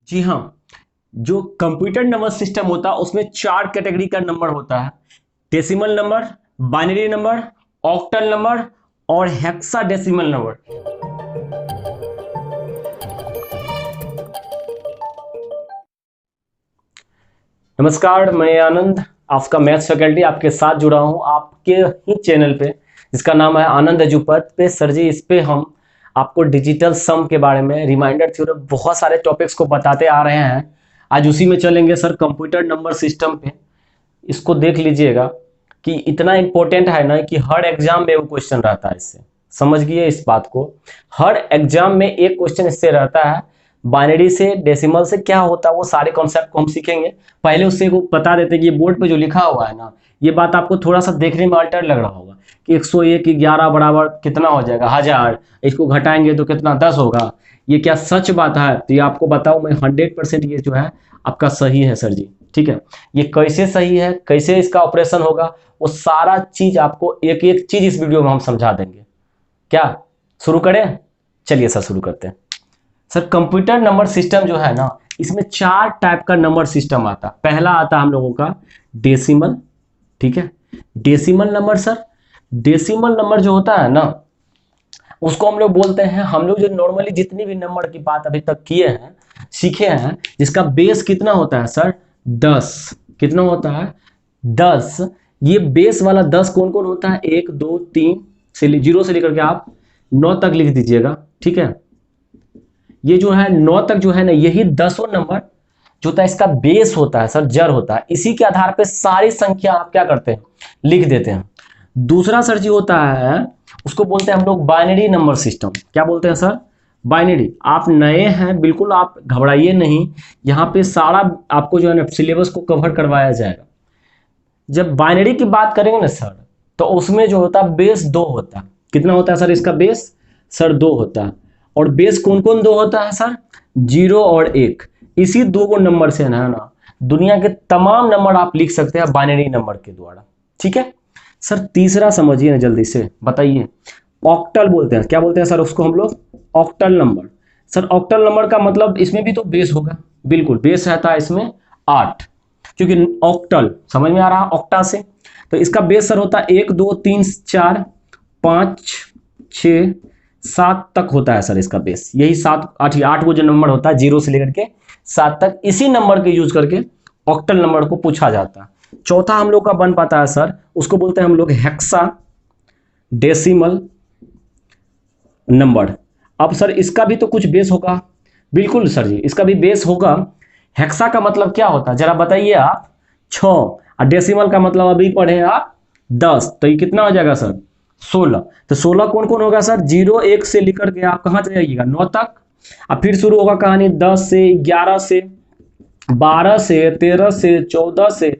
जी हाँ, जो computer number system होता है उसमें 4 कैटेगरी का नंबर होता है। Decimal number, binary number, octal number और हेक्साडेसिमल नंबर। नमस्कार, मैं आनंद, आपका मैथ्स फैकल्टी आपके साथ जुड़ा हूं आपके ही चैनल पे जिसका नाम है आनंद एजुपथ पे। सर जी, इस पे हम आपको डिजिटल सम के बारे में, रिमाइंडर थ्योरम, बहुत सारे टॉपिक्स को बताते आ रहे हैं। आज उसी में चलेंगे सर, कंप्यूटर नंबर सिस्टम पे। इसको देख लीजिएगा कि इतना इंपॉर्टेंट है ना कि हर एग्जाम में वो क्वेश्चन रहता है इससे। समझ गए इस बात को? हर एग्जाम में एक क्वेश्चन इससे रहता है। बाइनरी से, डेसिमल से क्या होता है, वो सारे कॉन्सेप्ट को हम सीखेंगे। पहले उससे को बता देते हैं कि ये बोर्ड पे जो लिखा हुआ है ना, ये बात आपको थोड़ा सा देखने में अल्टर लग रहा होगा कि 101 की 11 बराबर कितना हो जाएगा 1000, इसको घटाएंगे तो कितना 10 होगा। ये क्या सच बात है? तो ये आपको बताऊं मैं 100% ये जो है आपका सही है सर जी। ठीक है, ये कैसे सही है, कैसे इसका ऑपरेशन होगा, वो सारा चीज आपको एक एक चीज इस वीडियो में हम समझा देंगे। क्या शुरू करें? चलिए सर शुरू करते हैं। सर, कंप्यूटर नंबर सिस्टम जो है ना, इसमें 4 टाइप का नंबर सिस्टम आता है। पहला आता है हम लोगों का डेसिमल। ठीक है, decimal number sir, decimal number जो होता है ना, उसको हम लोग बोलते हैं, हम लोग जो नॉर्मली जितनी भी नंबर की बात अभी तक किए हैं, सीखे हैं, जिसका बेस कितना होता है सर? 10। कितना होता है? 10। ये बेस वाला 10 कौन कौन होता है? 1 2 3 से 0 से लेकर के आप 9 तक लिख दीजिएगा। ठीक है, ये जो है 9 तक जो है ना, यही 10वां नंबर जो होता है इसका बेस होता है सर, जड़ होता है। इसी के आधार पे सारी संख्या आप क्या करते हैं? लिख देते हैं। दूसरा सर जी होता है, उसको बोलते हैं हम लोग बाइनरी नंबर सिस्टम। क्या बोलते हैं सर? बाइनरी। आप नए हैं, बिल्कुल आप घबराइए नहीं, यहाँ पे सारा आपको जो है ना सिलेबस को कवर करवाया जाएगा। जब बाइनरी की बात करेंगे ना सर, तो उसमें जो होता है बेस 2 होता है। कितना होता है सर इसका बेस? सर 2 होता है। और बेस कौन कौन 2 होता है सर? 0 और 1। इसी 2 नंबर से ना दुनिया के तमाम नंबर आप लिख सकते हैं बाइनरी नंबर के द्वारा। ठीक है सर, तीसरा समझिए ना जल्दी से, बताइए। ऑक्टल बोलते हैं। क्या बोलते हैं सर उसको हम लोग? Octal number. Sir octal number का मतलब इसमें भी तो बेस होगा, बिल्कुल बेस रहता है इसमें 8, क्योंकि ऑक्टल समझ में आ रहा है ऑक्टा से। तो इसका बेस सर होता है 1 2 3 4 5 6 7 तक होता है सर इसका बेस। यही 7 8 8 वो जो नंबर होता है 0 से लेकर के 7 तक, इसी नंबर के यूज करके ऑक्टल नंबर को पूछा जाता है। चौथा हम लोग का बन पाता है सर, उसको बोलते हैं हम लोग हेक्सा डेसिमल नंबर। अब सर इसका भी तो कुछ बेस होगा। बिल्कुल सर जी, इसका भी बेस होगा। हेक्सा का मतलब क्या होता है जरा बताइए आप? 6। और डेसिमल का मतलब अभी पढ़े आप 10। तो ये कितना हो जाएगा सर? 16। तो 16 कौन कौन होगा सर? 0 1 से लेकर के आप कहां जाइएगा? 9 तक। अब फिर शुरू होगा कहानी 10 से, 11 से, 12 से, 13 से, 14 से,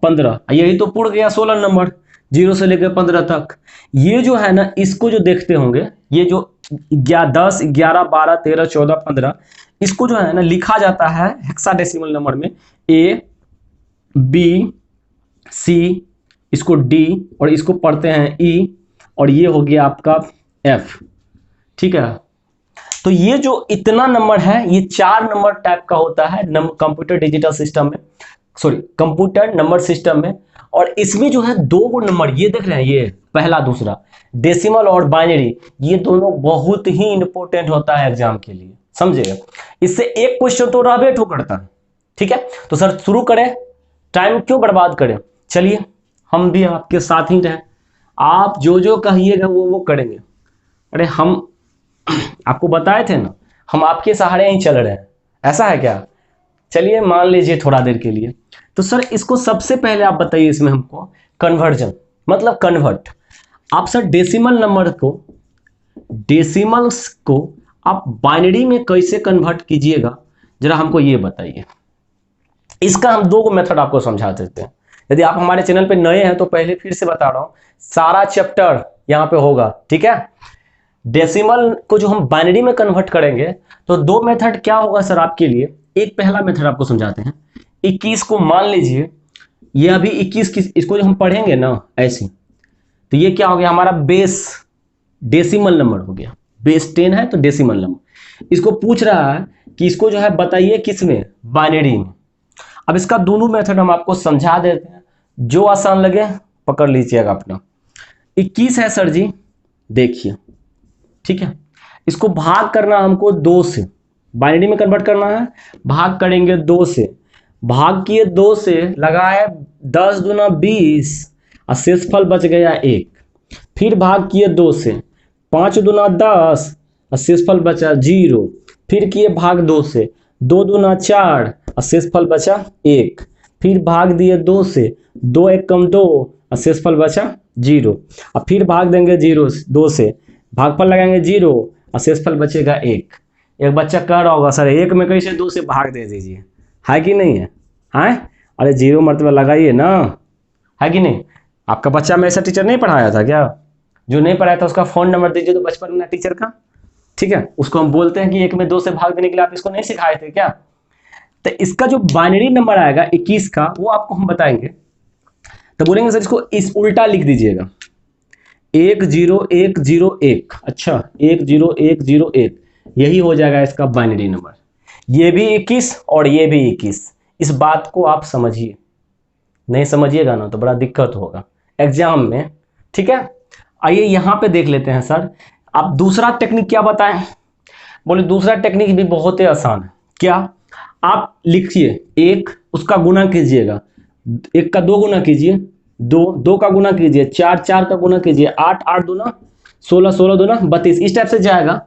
15। यही तो पूर्ण गया 16 नंबर, 0 से लेकर 15 तक। ये जो है ना, इसको जो देखते होंगे, ये जो 10 11 12 13 14 15, इसको जो है ना लिखा जाता है हेक्साडेसिमल नंबर में ए बी सी, इसको डी, और इसको पढ़ते हैं ई, और ये हो गया आपका एफ। ठीक है, तो ये जो इतना नंबर है, ये 4 नंबर टाइप का होता है कंप्यूटर डिजिटल सिस्टम में, सॉरी कंप्यूटर नंबर सिस्टम में। और इसमें जो है 2 नंबर ये देख रहे हैं, ये पहला दूसरा, डेसिमल और बाइनरी, ये दोनों बहुत ही इंपॉर्टेंट होता है एग्जाम के लिए, समझे? इससे एक क्वेश्चन तो रहबे ठो करता है। ठीक है, तो सर शुरू करें, टाइम क्यों बर्बाद करें, चलिए हम भी आपके साथ ही रहें। आप जो जो कहिएगा वो करेंगे। अरे हम आपको बताए थे ना, हम आपके सहारे ही चल रहे हैं, ऐसा है क्या? चलिए मान लीजिए थोड़ा देर के लिए। तो सर इसको सबसे पहले आप बताइए, इसमें हमको कन्वर्जन मतलब कन्वर्ट। आप सर डेसिमल्स को आप बाइनरी में कैसे कन्वर्ट कीजिएगा, जरा हमको ये बताइए। इसका हम 2 मेथड आपको समझा देते हैं। यदि आप हमारे चैनल पे नए हैं तो पहले फिर से बता रहा हूं, सारा चैप्टर यहां पे होगा। ठीक है, डेसिमल को जो हम बाइनरी में कन्वर्ट करेंगे तो 2 मेथड क्या होगा सर आपके लिए। एक पहला मेथड आपको समझाते हैं। 21 को मान लीजिए, ये अभी 21 इसको जो हम पढ़ेंगे ना ऐसे, तो ये क्या हो गया हमारा? बेस डेसिमल नंबर हो गया। बेस 10 है तो डेसिमल नंबर। इसको पूछ रहा है कि इसको जो है बताइए किस में, बाइनरी में। अब इसका दोनों मेथड हम आपको समझा देते हैं, जो आसान लगे पकड़ लीजिएगा अपना। 21 है सर जी, देखिए ठीक है, इसको भाग करना हमको 2 से, बाइनरी में कन्वर्ट करना है, भाग करेंगे 2 से, भाग किए 2 से, लगाए 10 दूना 20 और शेषफल बच गया 1, फिर भाग किए 2 से, 5 दूना 10 और शेषफल बचा 0, फिर किए भाग 2 से, 2 दूना 4 और शेषफल बचा 1, फिर भाग दिए 2 से, 2 1 कम 2 और शेषफल बचा 0, और फिर भाग देंगे 2 से, भागफल लगाएंगे 0 और शेषफल बचेगा 1। एक बच्चा कह रहा होगा सर 1 में कैसे 2 से भाग दे दीजिए, है कि नहीं है? हैं? अरे 0 मरतबा लगाइए ना, है कि नहीं? आपका बच्चा में ऐसा टीचर नहीं पढ़ाया था क्या? जो नहीं पढ़ाया था उसका फ़ोन नंबर दीजिए तो बचपन में टीचर का, ठीक है, उसको हम बोलते हैं कि 1 में 2 से भाग देने के लिए आप इसको नहीं सिखाए थे क्या? तो इसका जो बाइनरी नंबर आएगा 21 का, वो आपको हम बताएंगे। तो बोलेंगे सर इसको इस उल्टा लिख दीजिएगा, 10101। अच्छा, 10101 यही हो जाएगा इसका बाइनरी नंबर। ये भी 21 और ये भी 21। इस बात को आप समझिए, नहीं समझिएगा ना तो बड़ा दिक्कत होगा एग्जाम में, ठीक है। आइए यहाँ पे देख लेते हैं सर, आप दूसरा टेक्निक क्या बताएं? बोले दूसरा टेक्निक भी बहुत ही आसान है। क्या? आप लिखिए 1, उसका गुना कीजिएगा, 1 का 2 गुना कीजिए, 2 का गुना कीजिए, 4 का गुना कीजिए, 8 दूना 16, 16 दूना 32, इस टाइप से जाएगा।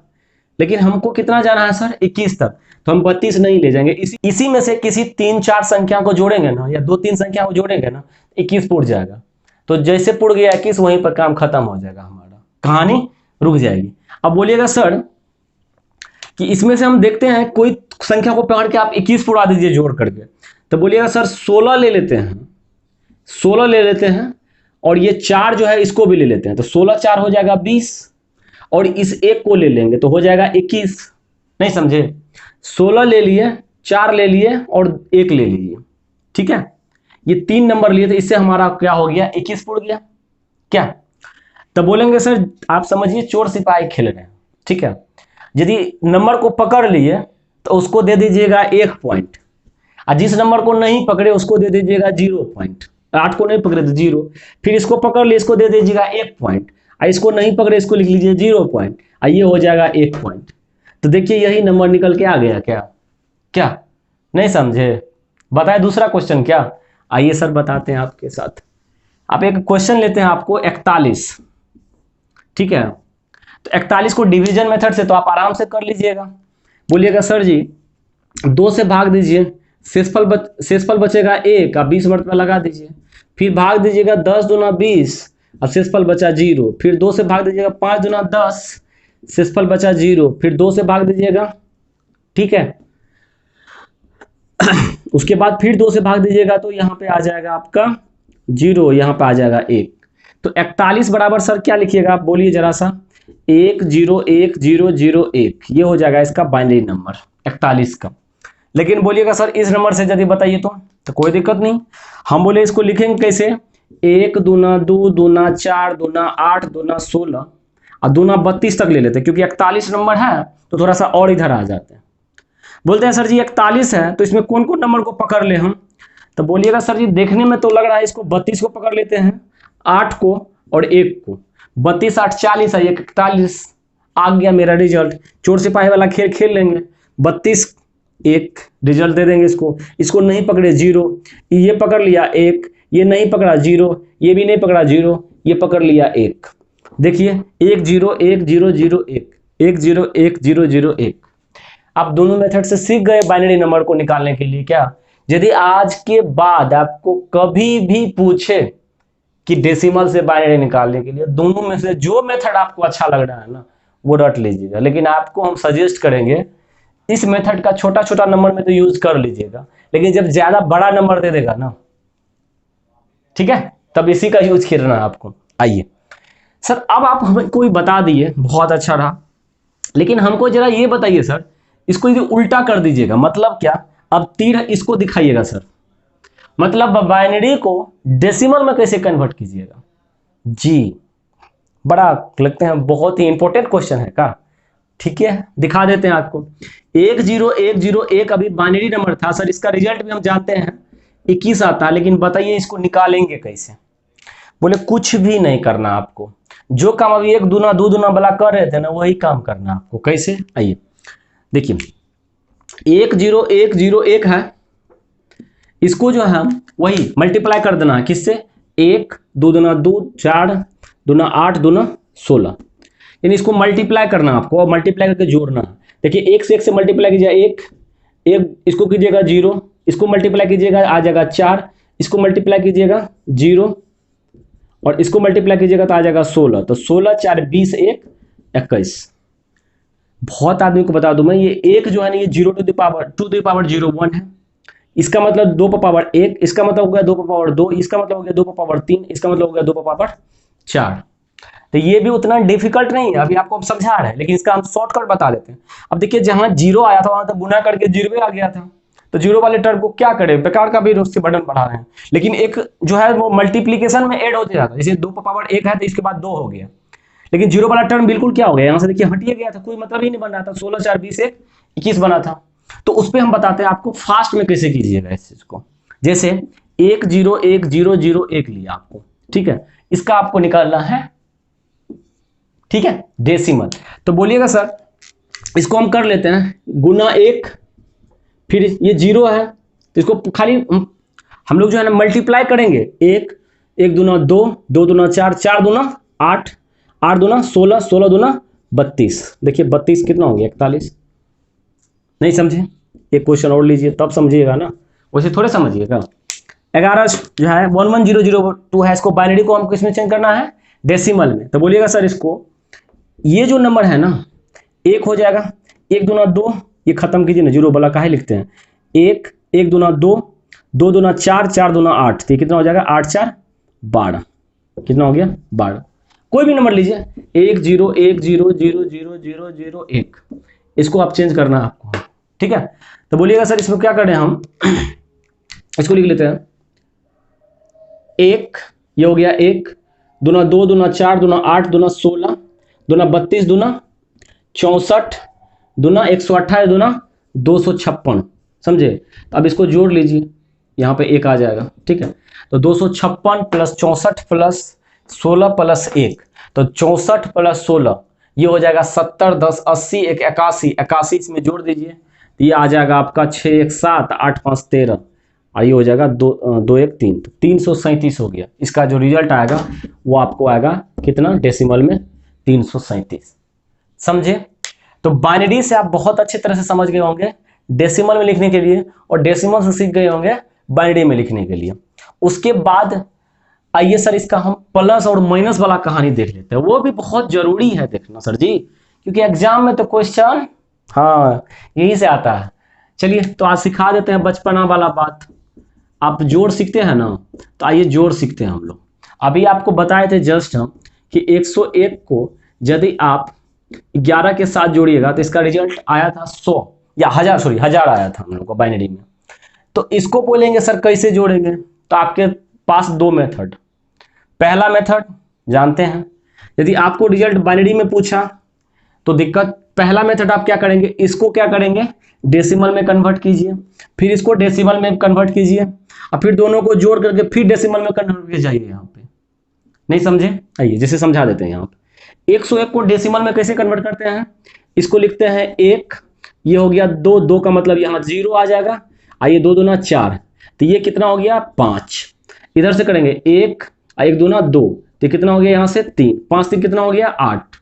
लेकिन हमको कितना जाना है सर? 21 तक, तो हम 32 नहीं ले जाएंगे, इसी में से किसी 3-4 संख्या को जोड़ेंगे ना, या 2-3 संख्या को जोड़ेंगे ना, 21 पुर जाएगा। तो जैसे पुर गया 21 वहीं पर काम खत्म हो जाएगा, हमारा कहानी रुक जाएगी। अब बोलिएगा सर कि इसमें से हम देखते हैं कोई संख्या को पकड़ के आप 21 पुरा दीजिए जोड़ करके। तो बोलिएगा सर 16 ले लेते हैं, 16 ले लेते हैं, और ये 4 जो है इसको भी ले लेते हैं, तो 16 4 हो जाएगा 20, और इस 1 को ले लेंगे तो हो जाएगा 21। नहीं समझे? 16 ले लिए, 4 ले लिए और 1 ले लीजिए, ठीक है। ये 3 नंबर लिए, तो इससे हमारा क्या हो गया? 21 पुर गया क्या? तो बोलेंगे सर आप समझिए चोर सिपाही खेल रहे हैं, ठीक है। यदि नंबर को पकड़ लिए तो उसको दे दीजिएगा 1 पॉइंट, और जिस नंबर को नहीं पकड़े उसको दे दीजिएगा 0 पॉइंट। 8 को नहीं पकड़े तो 0, फिर इसको पकड़ लिए इसको दे दीजिएगा 1 पॉइंट, और इसको नहीं पकड़े इसको लिख लीजिए 0 पॉइंट, और ये हो जाएगा 1 पॉइंट। तो देखिए यही नंबर निकल के आ गया क्या? क्या नहीं समझे? बताए दूसरा क्वेश्चन क्या? आइए सर बताते हैं आपके साथ। आप एक क्वेश्चन लेते हैं आपको 41, ठीक है। तो 41 को डिवीजन मेथड से तो आप आराम से कर लीजिएगा। बोलिएगा सर जी 2 से भाग दीजिए, शेषफल बचेगा 1, आप 20 मरतबा लगा दीजिए, फिर भाग दीजिएगा 10 दूना 20, अब शेषफल बचा 0, फिर 2 से भाग दीजिएगा 5 दूना 10, शेषफल बचा 0, फिर 2 से भाग दीजिएगा, ठीक है। उसके बाद फिर 2 से भाग दीजिएगा तो यहाँ पे आ जाएगा आपका 0, यहाँ पे आ जाएगा 1। तो 41 बराबर सर क्या लिखिएगा आप बोलिए जरा सा? 101001, ये हो जाएगा इसका बाइनरी नंबर 41 का। लेकिन बोलिएगा सर इस नंबर से यदि बताइए तो कोई दिक्कत नहीं, हम बोले इसको लिखेंगे कैसे? 1 दूना 2 दूना 4 दूना 8 दूना 16 और दूना 32 तक ले लेते हैं, क्योंकि 41 नंबर है तो थोड़ा सा और इधर आ जाते हैं। बोलते हैं सर जी 41 है तो इसमें कौन कौन नंबर को पकड़ ले हम? तो बोलिएगा सर जी देखने में तो लग रहा है इसको 32 को पकड़ लेते हैं, 8 को और 1 को, 32 8 40 है, 41 आ गया मेरा रिजल्ट। चोर सिपाही वाला खेल खेल लेंगे, 32 1 रिजल्ट दे देंगे इसको। इसको नहीं पकड़े 0, ये पकड़ लिया 1, ये नहीं पकड़ा 0, ये भी नहीं पकड़ा 0, ये पकड़ लिया 1। देखिए 1 0 1 0 0 1 1 0 1 0 0 1। आप दोनों मेथड से सीख गए बाइनरी नंबर को निकालने के लिए क्या? यदि आज के बाद आपको कभी भी पूछे कि डेसिमल से बाइनरी निकालने के लिए, दोनों में से जो मेथड आपको अच्छा लग रहा है ना वो रट लीजिएगा, लेकिन आपको हम सजेस्ट करेंगे इस मेथड का छोटा छोटा नंबर में तो यूज कर लीजिएगा, लेकिन जब ज्यादा बड़ा नंबर दे देगा ना, ठीक है, तब इसी का यूज करना है आपको। आइए सर अब आप हमें कोई बता दिए, बहुत अच्छा रहा, लेकिन हमको जरा ये बताइए सर इसको यदि उल्टा कर दीजिएगा मतलब क्या? अब तीर इसको दिखाइएगा सर, मतलब बाइनरी को डेसिमल में कैसे कन्वर्ट कीजिएगा? जी बड़ा लगते हैं बहुत ही इंपॉर्टेंट क्वेश्चन है का? ठीक है, दिखा देते हैं आपको। 10101 अभी बाइनरी नंबर था सर, इसका रिजल्ट भी हम जानते हैं 21 आता है, लेकिन बताइए इसको निकालेंगे कैसे। बोले कुछ भी नहीं करना आपको, जो काम अभी 1 दूना 2 दूना वाला कर रहे थे ना, वही काम करना आपको। कैसे, आइए देखिए। 10101 है, इसको जो है वही मल्टीप्लाई कर देना है किससे, 1 2 दूना 2 4 दूना 8 दूना 16, यानी इसको मल्टीप्लाई करना आपको और मल्टीप्लाई करके जोड़ना। देखिए 1 से 1 से मल्टीप्लाई कीजिएगा 1 इसको कीजिएगा 0, इसको मल्टीप्लाई कीजिएगा आ जाएगा 4, इसको मल्टीप्लाई कीजिएगा 0 और इसको मल्टीप्लाई कीजिएगा तो आ जाएगा 16। तो 16 4 20 1 21। बहुत आदमी को बता दूं मैं, ये 1 जो है ना, ये 0 टू द पावर 0 1 है, इसका मतलब 2 पावर 1, इसका मतलब हो गया 2 पावर 2, इसका मतलब हो गया 2 पावर 3, इसका मतलब हो गया 2 पावर 4। तो ये भी उतना डिफिकल्ट नहीं है, अभी आपको हम समझा रहे हैं, लेकिन इसका हम शॉर्टकट बता देते हैं। अब देखिए जहां 0 आया था वहां तो गुना करके 0 आ गया था, तो 0 वाले टर्म को क्या करें, बेकार का भी उससे बटन बढ़ा रहे हैं। लेकिन एक जो है वो मल्टीप्लीकेशन में ऐड होते जाता है, जैसे 2 पावर 1 है तो इसके बाद 2 हो गया, लेकिन 0 वाला टर्म बिल्कुल क्या हो गया, यहां से देखिए हटिए गया था, कोई मतलब ही नहीं बन रहा था। 16 4 20 1 21 बना था। तो उस पर हम बताते हैं आपको फास्ट में कैसे कीजिएगा इस चीज को। जैसे 1010001 लिया आपको, ठीक है, इसका आपको निकालना है, ठीक है, डेसिमल। तो बोलिएगा सर इसको हम कर लेते हैं गुना 1, फिर ये 0 है तो इसको खाली हम लोग जो है ना मल्टीप्लाई करेंगे। 1 1 दूना 2 2 दूना 4 4 दूना 8 8 दूना 16 16 दूना 32। देखिए 32 कितना हो गया, 41। नहीं समझे, एक क्वेश्चन और लीजिए तब समझिएगा ना, वैसे थोड़े समझिएगा। 11 जो है 110002 है, इसको बाइनरी को हमको इसमें चेंज करना है डेसिमल में। तो बोलिएगा सर इसको, ये जो नंबर है ना 1 हो जाएगा, 1 दूना 2, ये खत्म कीजिए ना, 0 वाला काहे लिखते हैं, 1 1 दूना 2 2 दूना 4 4 दूना 8, तो ये कितना हो जाएगा 8 4 12, कितना हो गया 12। कोई भी नंबर लीजिए 101000001, इसको आप चेंज करना है आपको, ठीक है। तो बोलिएगा सर इसमें क्या करें हम, इसको लिख लेते हैं 1, ये हो गया 1 दूना 2 दूना 4 दूना 8 दूना 16 दूना 32 दूना 64 दूना 128 दूना 256, समझे। तो अब इसको जोड़ लीजिए, यहाँ पे 1 आ जाएगा, ठीक है। तो 256 प्लस 64 प्लस 16 प्लस 1, तो 64 प्लस 16 ये हो जाएगा 70 10 80 1 81, 81 इसमें जोड़ दीजिए तो ये आ जाएगा आपका 6 1 7 8 5 13, और ये हो जाएगा 2 2 1 3, तो 337 हो गया। इसका जो रिजल्ट आएगा वो आपको आएगा कितना, डेसिमल में 337, समझे। तो बाइनरी से आप बहुत अच्छी तरह से समझ गए होंगे डेसिमल में लिखने के लिए, और डेसिमल से सीख गए होंगे बाइनरी में लिखने के लिए। उसके बाद आइए सर इसका हम प्लस और माइनस वाला कहानी देख लेते हैं, वो भी बहुत जरूरी है देखना सर जी, क्योंकि एग्जाम में तो क्वेश्चन हाँ यही से आता है। चलिए तो आज सिखा देते हैं बचपना वाला बात। आप जोड़ सीखते हैं ना, तो आइए जोड़ सीखते हैं हम लोग। अभी आपको बताए थे जस्ट हम कि 101 को यदि आप 11 के साथ जोड़िएगा तो इसका रिजल्ट आया था 100 या 1000, सॉरी 1000 आया था हम लोग को बाइनरी में। तो इसको बोलेंगे सर कैसे जोड़ेंगे, तो आपके पास 2 मेथड। पहला मेथड जानते हैं, यदि आपको रिजल्ट बाइनरी में पूछा तो दिक्कत, पहला मेथड आप क्या करेंगे, इसको क्या करेंगे डेसिमल में कन्वर्ट कीजिए, फिर इसको डेसिमल में कन्वर्ट कीजिए, और फिर दोनों को जोड़ करके फिर डेसिमल में कन्वर्ट करके जाइए। यहाँ पे नहीं समझे, आइए जैसे समझा देते हैं। यहाँ पे 101 को डेसिमल में कैसे कन्वर्ट करते हैं, इसको लिखते हैं 1, ये हो गया 2, 2 का मतलब यहाँ 0 आ जाएगा, आइए 2 दूना 4, तो ये कितना हो गया 5। इधर से करेंगे 1 1 दूना 2, तो कितना हो गया यहाँ से 3, 5 3 कितना हो गया 8।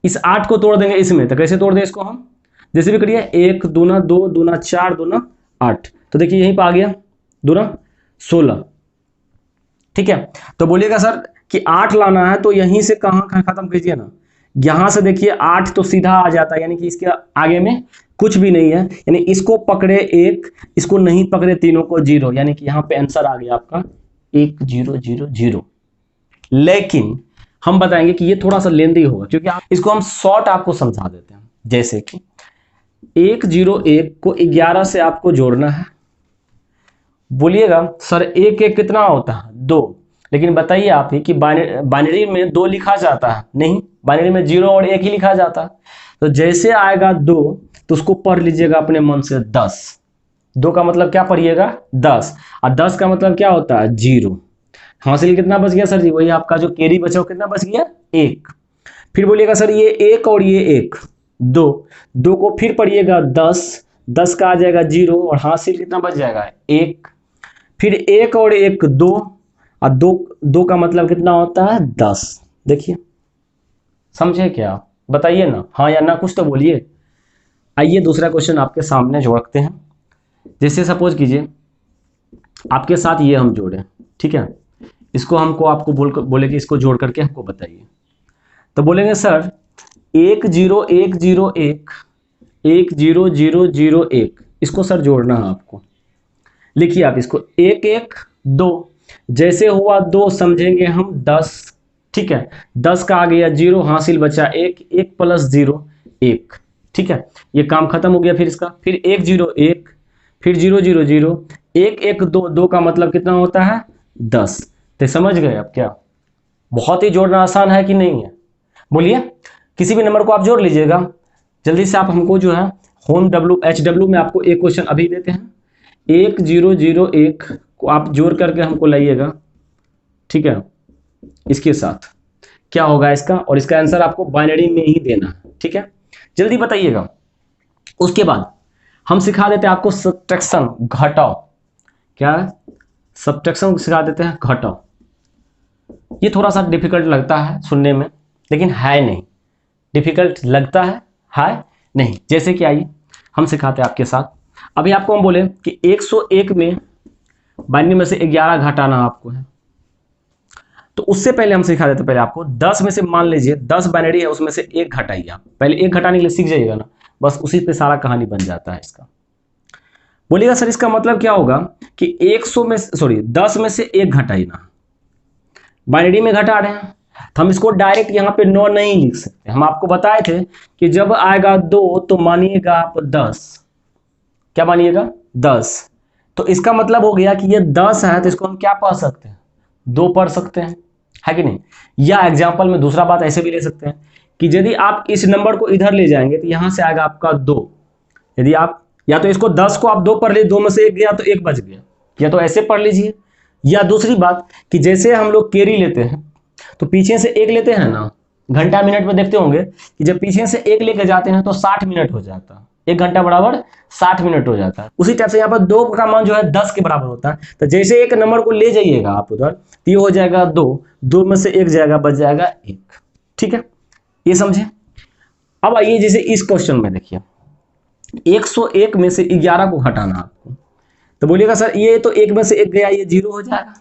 इस 8 को तोड़ देंगे इसमें, तो कैसे तोड़ दें इसको हम, जैसे भी करिए 1 दूना 2 दूना 4 दूना 8, तो देखिए यहीं पर आ गया दूना 16, ठीक है। तो बोलिएगा सर कि 8 लाना है तो यहीं से कहाँ खत्म कीजिए ना, यहां से देखिए 8 तो सीधा आ जाता है, यानी कि इसके आगे में कुछ भी नहीं है, यानी इसको पकड़े 1, इसको नहीं पकड़े तीनों को 0, यानी कि यहाँ पे आंसर आ गया आपका 1000। लेकिन हम बताएंगे कि ये थोड़ा सा लेंदी होगा, क्योंकि आप इसको हम शॉर्ट आपको समझा देते हैं। जैसे कि 101 को 11 से आपको जोड़ना है, बोलिएगा सर 1 1 कितना होता है 2, लेकिन बताइए आप ही कि बाइनरी में 2 लिखा जाता है नहीं, बाइनरी में 0 और 1 ही लिखा जाता है। तो जैसे आएगा 2 तो उसको पढ़ लीजिएगा अपने मन से 10। 2 का मतलब क्या पढ़िएगा 10, और 10 का मतलब क्या होता है 0। हासिल कितना बच गया सर जी? वही आपका जो कैरी बचा वो कितना बच गया 1। फिर बोलिएगा सर ये 1 और ये 1 2, 2 को फिर पढ़िएगा 10, 10 का आ जाएगा 0 और हासिल कितना बच जाएगा 1। फिर 1 और 1 2, और 2 का मतलब कितना होता है 10। देखिए समझे क्या? बताइए ना, हाँ या ना, कुछ तो बोलिए। आइए दूसरा क्वेश्चन आपके सामने जोड़ रखते हैं। जैसे सपोज कीजिए आपके साथ ये हम जोड़ें, ठीक है, इसको हमको आपको बोले कि इसको जोड़ करके हमको बताइए। तो बोलेंगे सर 1 0 1 0 1 1 0 0 0 1, इसको सर जोड़ना है आपको। लिखिए आप इसको 1 1 2, जैसे हुआ 2 समझेंगे हम 10, ठीक है, 10 का आ गया 0, हासिल बचा 1, 1 प्लस 0 1, ठीक है, ये काम खत्म हो गया। फिर इसका फिर 1 0 1, फिर 0 0 0 1 1 2, 2 का मतलब कितना होता है 10। तो समझ गए आप क्या? बहुत ही जोड़ना आसान है कि नहीं है? बोलिए। किसी भी नंबर को आप जोड़ लीजिएगा जल्दी से। आप हमको जो है होम HW में आपको एक क्वेश्चन अभी देते हैं, 1 0 0 1 को आप जोड़ करके हमको लाइएगा, ठीक है, इसके साथ क्या होगा इसका, और इसका आंसर आपको बाइनरी में ही देना है, ठीक है, जल्दी बताइएगा। उसके बाद हम सिखा देते हैं आपको सब्ट्रैक्शन, घटाओ। क्या है? सब्ट्रैक्शन सिखा देते हैं, घटाओ। ये थोड़ा सा डिफिकल्ट लगता है सुनने में, लेकिन है नहीं। डिफिकल्ट लगता है नहीं। जैसे कि आइए हम सिखाते हैं आपके साथ। अभी आपको हम बोले कि 101 में बाइनरी में से 11 घटाना आपको है, तो उससे पहले हम सिखा देते पहले आपको 10 में से, मान लीजिए 10 बाइनरी है, उसमें से 1 घटाइए। आप पहले 1 घटाने के लिए सीख जाइएगा ना, बस उसी पे सारा कहानी बन जाता है इसका। बोलिएगा सर इसका मतलब क्या होगा कि 100 में सॉरी 10 में से 1 घटाइना, बाइनरी में घटा रहे हैं, तो हम इसको डायरेक्ट यहाँ पे 9 नहीं लिख सकते। हम आपको बताए थे कि जब आएगा 2 तो मानिएगा आप 10, क्या मानिएगा 10। तो इसका मतलब हो गया कि ये 10 है, तो इसको हम क्या पढ़ सकते हैं 2 पढ़ सकते हैं, है कि नहीं? या एग्जाम्पल में दूसरा बात ऐसे भी ले सकते हैं कि यदि आप इस नंबर को इधर ले जाएंगे तो यहां से आएगा आपका 2। यदि आप या तो इसको 10 को आप 2 पढ़ लीजिए, 2 में से 1 गया तो 1 बच गया, या तो ऐसे पढ़ लीजिए। या दूसरी बात कि जैसे हम लोग कैरी लेते हैं तो पीछे से 1 लेते हैं ना, घंटा मिनट में देखते होंगे कि जब पीछे से 1 लेके जाते हैं तो 60 मिनट हो जाता है, 1 घंटा बराबर 60 मिनट हो जाता है। उसी टाइप से यहाँ पर 2 का मान जो है 10 के बराबर होता है। तो जैसे एक नंबर को ले जाइएगा आप उधर तो ये हो जाएगा 2, 2 में से 1 जाएगा, बच जाएगा 1, ठीक है, ये समझे। अब आइए जैसे इस क्वेश्चन में देखिए 101 में से 11 को घटाना आपको, तो बोलिएगा सर ये तो 1 में से 1 गया, ये 0 हो जाएगा,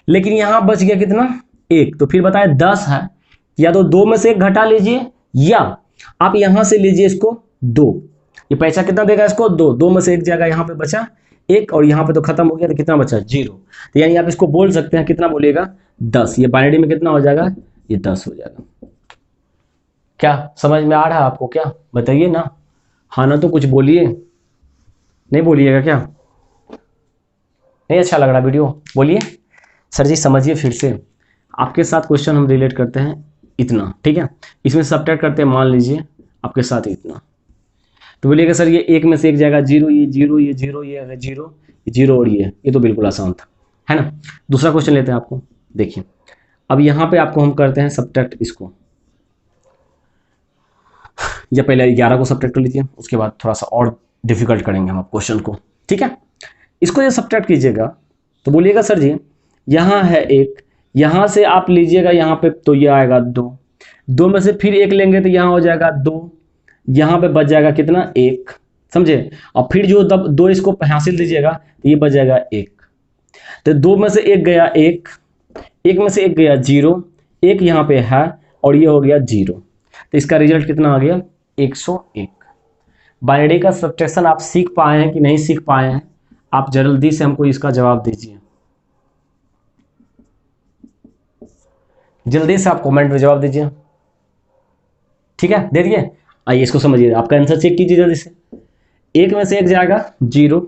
लेकिन यहां बच गया कितना 1। तो फिर बताए 10 है, या तो 2 में से 1 घटा लीजिए, या आप यहां से लीजिए इसको 2। ये पैसा कितना देगा इसको 2, 2 में से 1 जाएगा, यहां पे बचा 1, और यहां पे तो खत्म हो गया, तो कितना बचा 0। तो यानी आप इसको बोल सकते हैं कितना बोलिएगा 10। ये बाइनरी में कितना हो जाएगा, ये 10 हो जाएगा। क्या समझ में आ रहा है आपको? क्या बताइए ना, हाँ ना, तो कुछ बोलिए, नहीं बोलिएगा क्या? नहीं अच्छा लग रहा वीडियो? बोलिए सर जी समझिए फिर से। आपके साथ क्वेश्चन हम रिलेट करते हैं इतना, ठीक है, इसमें सब्ट्रैक्ट करते हैं, मान लीजिए आपके साथ इतना, तो बोलिएगा सर ये 1 में से 1 जाएगा 0, ये 0, ये 0, ये 0, ये 0 और ये तो बिल्कुल आसान था, है ना। दूसरा क्वेश्चन लेते हैं आपको, देखिए अब यहाँ पे आपको हम करते हैं सब्ट्रैक्ट इसको, या पहले 11 को सब्ट्रैक्ट कर लीजिए, उसके बाद थोड़ा सा और डिफिकल्ट करेंगे हम क्वेश्चन को, ठीक है। इसको जब सब्ट्रैक्ट कीजिएगा तो बोलिएगा सर जी यहाँ है 1, यहाँ से आप लीजिएगा यहाँ पे तो ये आएगा 2, 2 में से फिर 1 लेंगे तो यहाँ हो जाएगा 2, यहाँ पे बच जाएगा कितना 1, समझे। और फिर जो 2 इसको हासिल दीजिएगा तो ये बच जाएगा 1। तो 2 में से 1 गया 1, 1 में से 1 गया 0, 1 यहाँ पे है और ये हो गया 0। तो इसका रिजल्ट कितना आ गया 101। बाइनरी का सब्ट्रैक्शन आप सीख पाए हैं कि नहीं सीख पाए हैं? आप जल्दी से हमको इसका जवाब दीजिए, जल्दी से आप कमेंट में जवाब दीजिए, ठीक है, दे दिए। आइए इसको समझिए, आपका आंसर चेक कीजिए जल्दी से। 1 में से 1 जाएगा 0,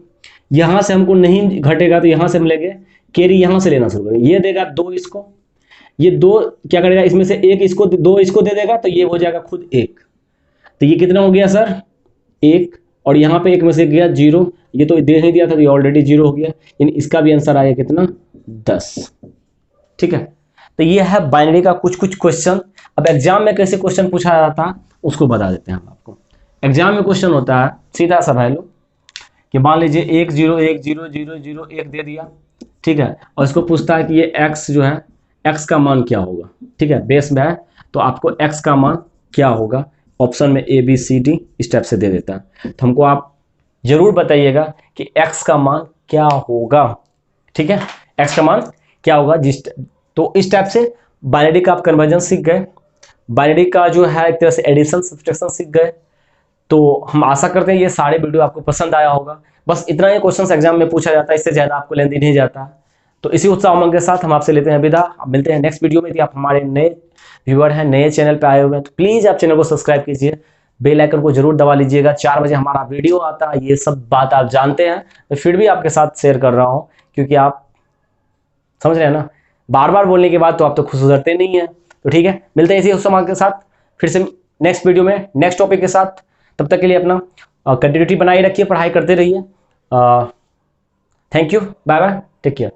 यहां से हमको नहीं घटेगा तो यहां से हम लेंगे कैरी, यहां से लेना शुरू करेंगे, ये देगा 2 इसको, ये 2 क्या करेगा इसमें से 1 इसको 2 इसको दे देगा तो ये हो जाएगा खुद 1। तो ये कितना हो गया सर 1, और यहाँ पे 1 में से गया 0, ये तो दे नहीं दिया था, ये ऑलरेडी 0 हो गया, यानी इसका भी आंसर आया कितना 10। ठीक है, तो ये है बाइनरी का कुछ कुछ क्वेश्चन। अब एग्जाम में कैसे क्वेश्चन पूछा जाता है उसको बता देते हैं हम आपको। एग्जाम में क्वेश्चन होता है सीधा सा भाई लोग कि मान लीजिए 1 0 1 0 0 0 1 दे दिया, ठीक है, और इसको पूछता है कि ये x जो है x का मान क्या होगा। ठीक है, बेस में है तो आपको x का मान क्या होगा, ऑप्शन में A B C D step से दे देता है। तो हमको आप जरूर बताइएगा कि x का मान क्या होगा। ठीक है, x का मान क्या होगा तो इस टाइप से बाइनरी का आप कन्वर्जन सीख गए, बाइनरी का जो है एक तरह से एडिशन सब्सट्रैक्शन सीख गए। तो हम आशा करते हैं ये सारे वीडियो आपको पसंद आया होगा। बस इतना ही क्वेश्चन एग्जाम में पूछा जाता है, इससे ज़्यादा आपको लेंदी नहीं जाता। तो इसी उत्साह उमंग के साथ हम आपसे लेते हैं विदा। अब मिलते हैं नेक्स्ट वीडियो में। यदि आप हमारे नए व्यूअर हैं, नए चैनल पे आए हुए हैं, तो प्लीज़ आप चैनल को सब्सक्राइब कीजिए, बेल आइकन को जरूर दबा लीजिएगा। 4 बजे हमारा वीडियो आता है, ये सब बात आप जानते हैं, मैं फिर भी आपके साथ शेयर कर रहा हूँ क्योंकि आप समझ रहे हैं ना, बार बार बोलने के बाद तो आप तो खुश होते नहीं है। तो ठीक है, मिलते हैं इसी उत्साह के साथ फिर से नेक्स्ट वीडियो में नेक्स्ट टॉपिक के साथ। तब तक के लिए अपना कंटिन्यूटी बनाए रखिए, पढ़ाई करते रहिए। Thank you, bye bye, take care.